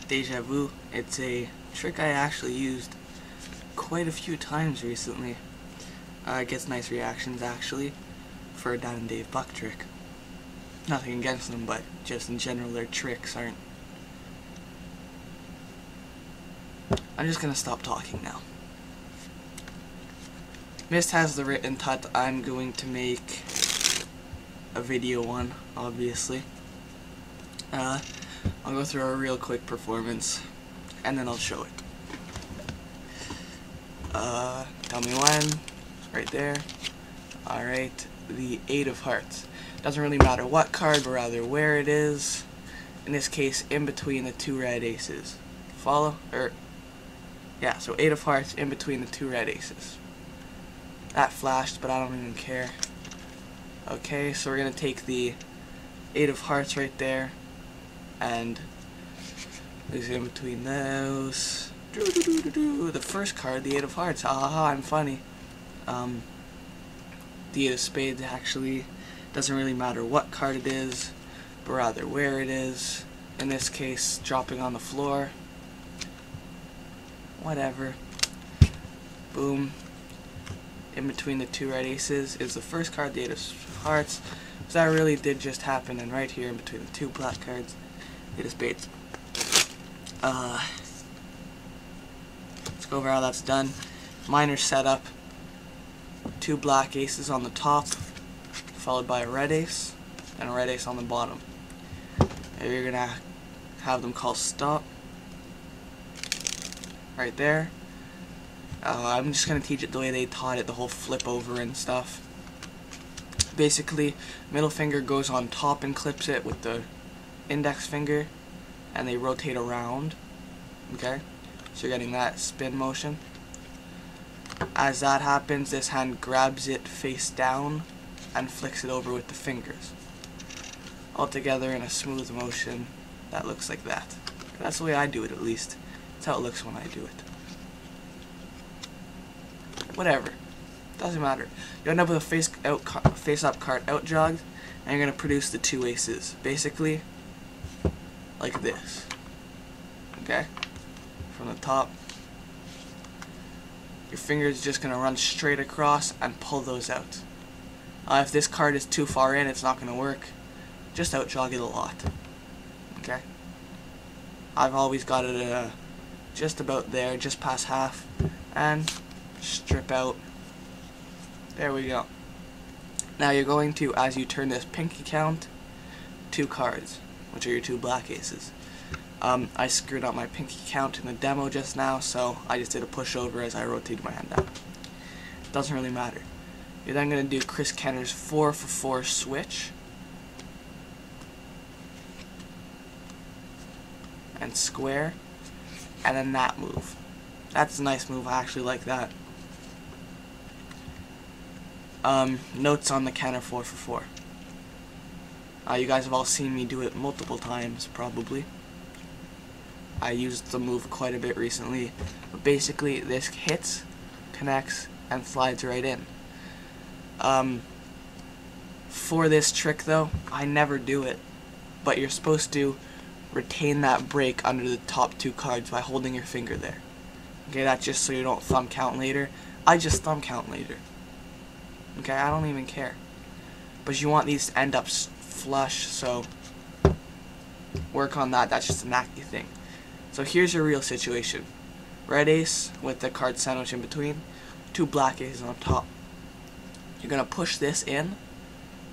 djavu. It's a trick I actually used quite a few times recently. It gets nice reactions actually for a Dan and Dave buck trick. Nothing against them, but just in general their tricks aren't. I'm just gonna stop talking now. Mist has the written tut I'm going to make a video on, obviously. I'll go through a real quick performance and then I'll show it. Tell me when. Right there. Alright, the 8 of hearts. Doesn't really matter what card, but rather where it is. In this case, in between the 2 red aces. Follow? Yeah, so 8 of hearts in between the 2 red aces. That flashed, but I don't even care. Okay, so we're going to take the 8 of hearts right there and place it in between those. The first card, the 8 of hearts. Haha, I'm funny. The 8 of spades actually doesn't really matter what card it is, but rather where it is. In this case, dropping on the floor. Whatever. Boom. In between the 2 red aces is the first card, the 8 of hearts. So that really did just happen, and right here in between the 2 black cards, 8 of spades. Let's go over how that's done. Minor setup. 2 black aces on the top, followed by a red ace, and a red ace on the bottom. And you're gonna have them call stop. Right there. I'm just going to teach it the way they taught it, the whole flip over and stuff. Basically, middle finger goes on top and clips it with the index finger, and they rotate around. Okay? So you're getting that spin motion. As that happens, this hand grabs it face down and flicks it over with the fingers. All together in a smooth motion that looks like that. That's the way I do it, at least. That's how it looks when I do it. Whatever. Doesn't matter. You end up with a face-up card out jogged, and you're going to produce the 2 aces. Basically, like this. Okay? From the top. Your finger is just going to run straight across and pull those out. If this card is too far in, it's not going to work. Just out jog it a lot. Okay? I've always got it just about there, just past half, and strip out. There we go. Now you're going to, as you turn this pinky count, 2 cards, which are your 2 black aces. I screwed up my pinky count in the demo just now, so I just did a pushover as I rotated my hand down. Doesn't really matter. You're then going to do Chris Kenner's 4 for 4 switch. And square. And then that move. That's a nice move, I actually like that. Notes on the Kenner 4 for 4. You guys have all seen me do it multiple times, probably. I used the move quite a bit recently. But basically, this hits, connects, and slides right in. For this trick, though, I never do it. But you're supposed to retain that break under the top 2 cards by holding your finger there. Okay, that's just so you don't thumb count later. I just thumb count later. Okay, I don't even care. But you want these to end up flush, so work on that. That's just a knacky thing. So here's your real situation. Red ace with the card sandwich in between. 2 black aces on top. You're going to push this in,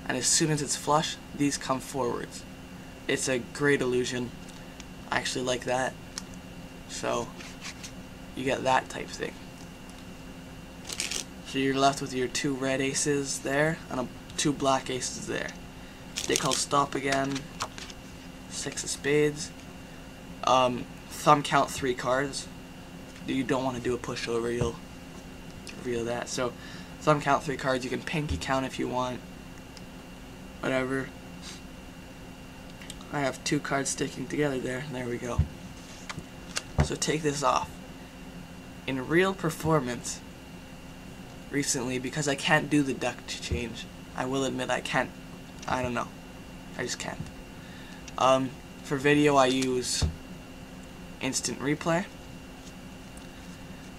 and as soon as it's flush, these come forwards. It's a great illusion. I actually like that. So you get that type thing. So you're left with your 2 red aces there and 2 black aces there. They call stop again. 6 of spades. Thumb count 3 cards. You don't want to do a pushover, you'll reveal that. So thumb count 3 cards. You can pinky count if you want. Whatever. I have 2 cards sticking together there. There we go. So take this off. In real performance, recently, because I can't do the duck change, I will admit I can't. I don't know. I just can't. For video I use instant replay.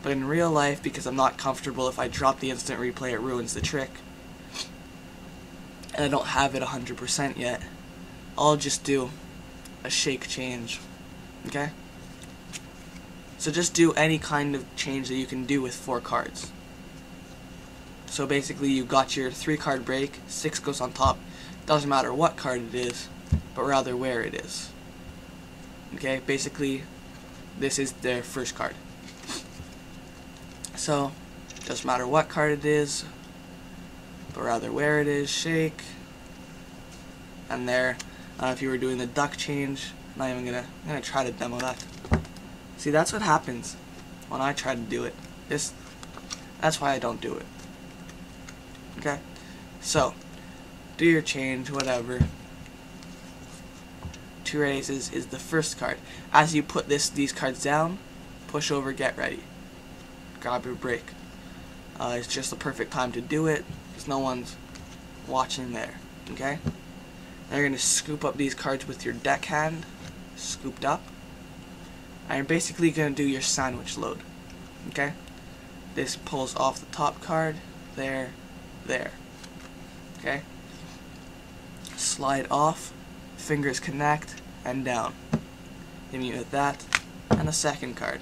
But in real life, because I'm not comfortable if I drop the instant replay, it ruins the trick. And I don't have it 100% yet. I'll just do a shake change. Okay? So just do any kind of change that you can do with 4 cards. So basically you got your 3-card break, 6 goes on top. Doesn't matter what card it is, but rather where it is. Okay, basically this is their first card. So, doesn't matter what card it is, but rather where it is, shake. And there, if you were doing the duck change, I'm gonna try to demo that. See, that's what happens when I try to do it. That's why I don't do it. Okay? So, do your change, whatever. 2 red aces is the first card. As you put these cards down, push over, get ready. Grab your break. It's just the perfect time to do it, because no one's watching there. Okay? Now you're going to scoop up these cards with your deck hand, scooped up. And you're basically going to do your sandwich load. Okay? This pulls off the top card, there, there. Okay? Slide off, fingers connect, and down. Then you hit that, and a second card.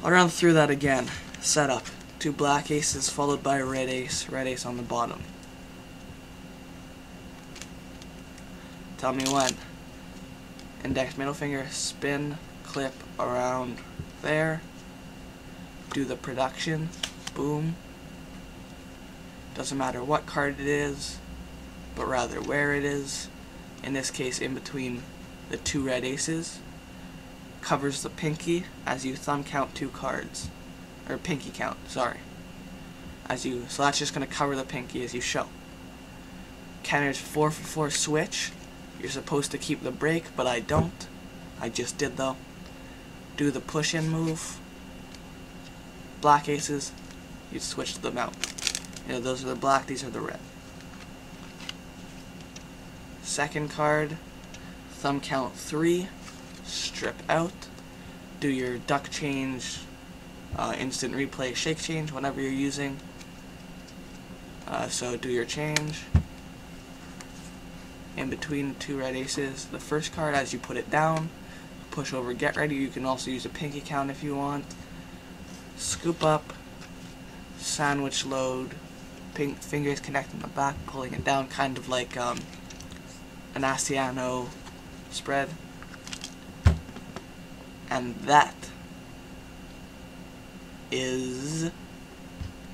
I'll run through that again. Setup. 2 black aces followed by a red ace on the bottom. Tell me when. Index, middle finger, spin, clip around there. Do the production. Boom. Doesn't matter what card it is, but rather where it is. In this case, in between the 2 red aces. Covers the pinky as you thumb count 2 cards. Or pinky count, sorry. So that's just going to cover the pinky as you show. Kenner's 4-for-4 switch. You're supposed to keep the break, but I don't. I just did though. Do the push-in move. Black aces, you switch them out. You know, those are the black, these are the red. Second card, thumb count 3, strip out, do your duck change, instant replay, shake change, whatever you're using. So do your change. In between 2 red aces, the first card, as you put it down, push over, get ready. You can also use a pinky count if you want. Scoop up, sandwich load, fingers connect in the back, pulling it down, kind of like an Asiano spread. And that is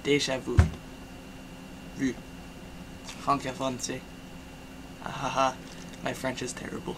djavu. Vu. Funky fancy. Ahaha, my French is terrible.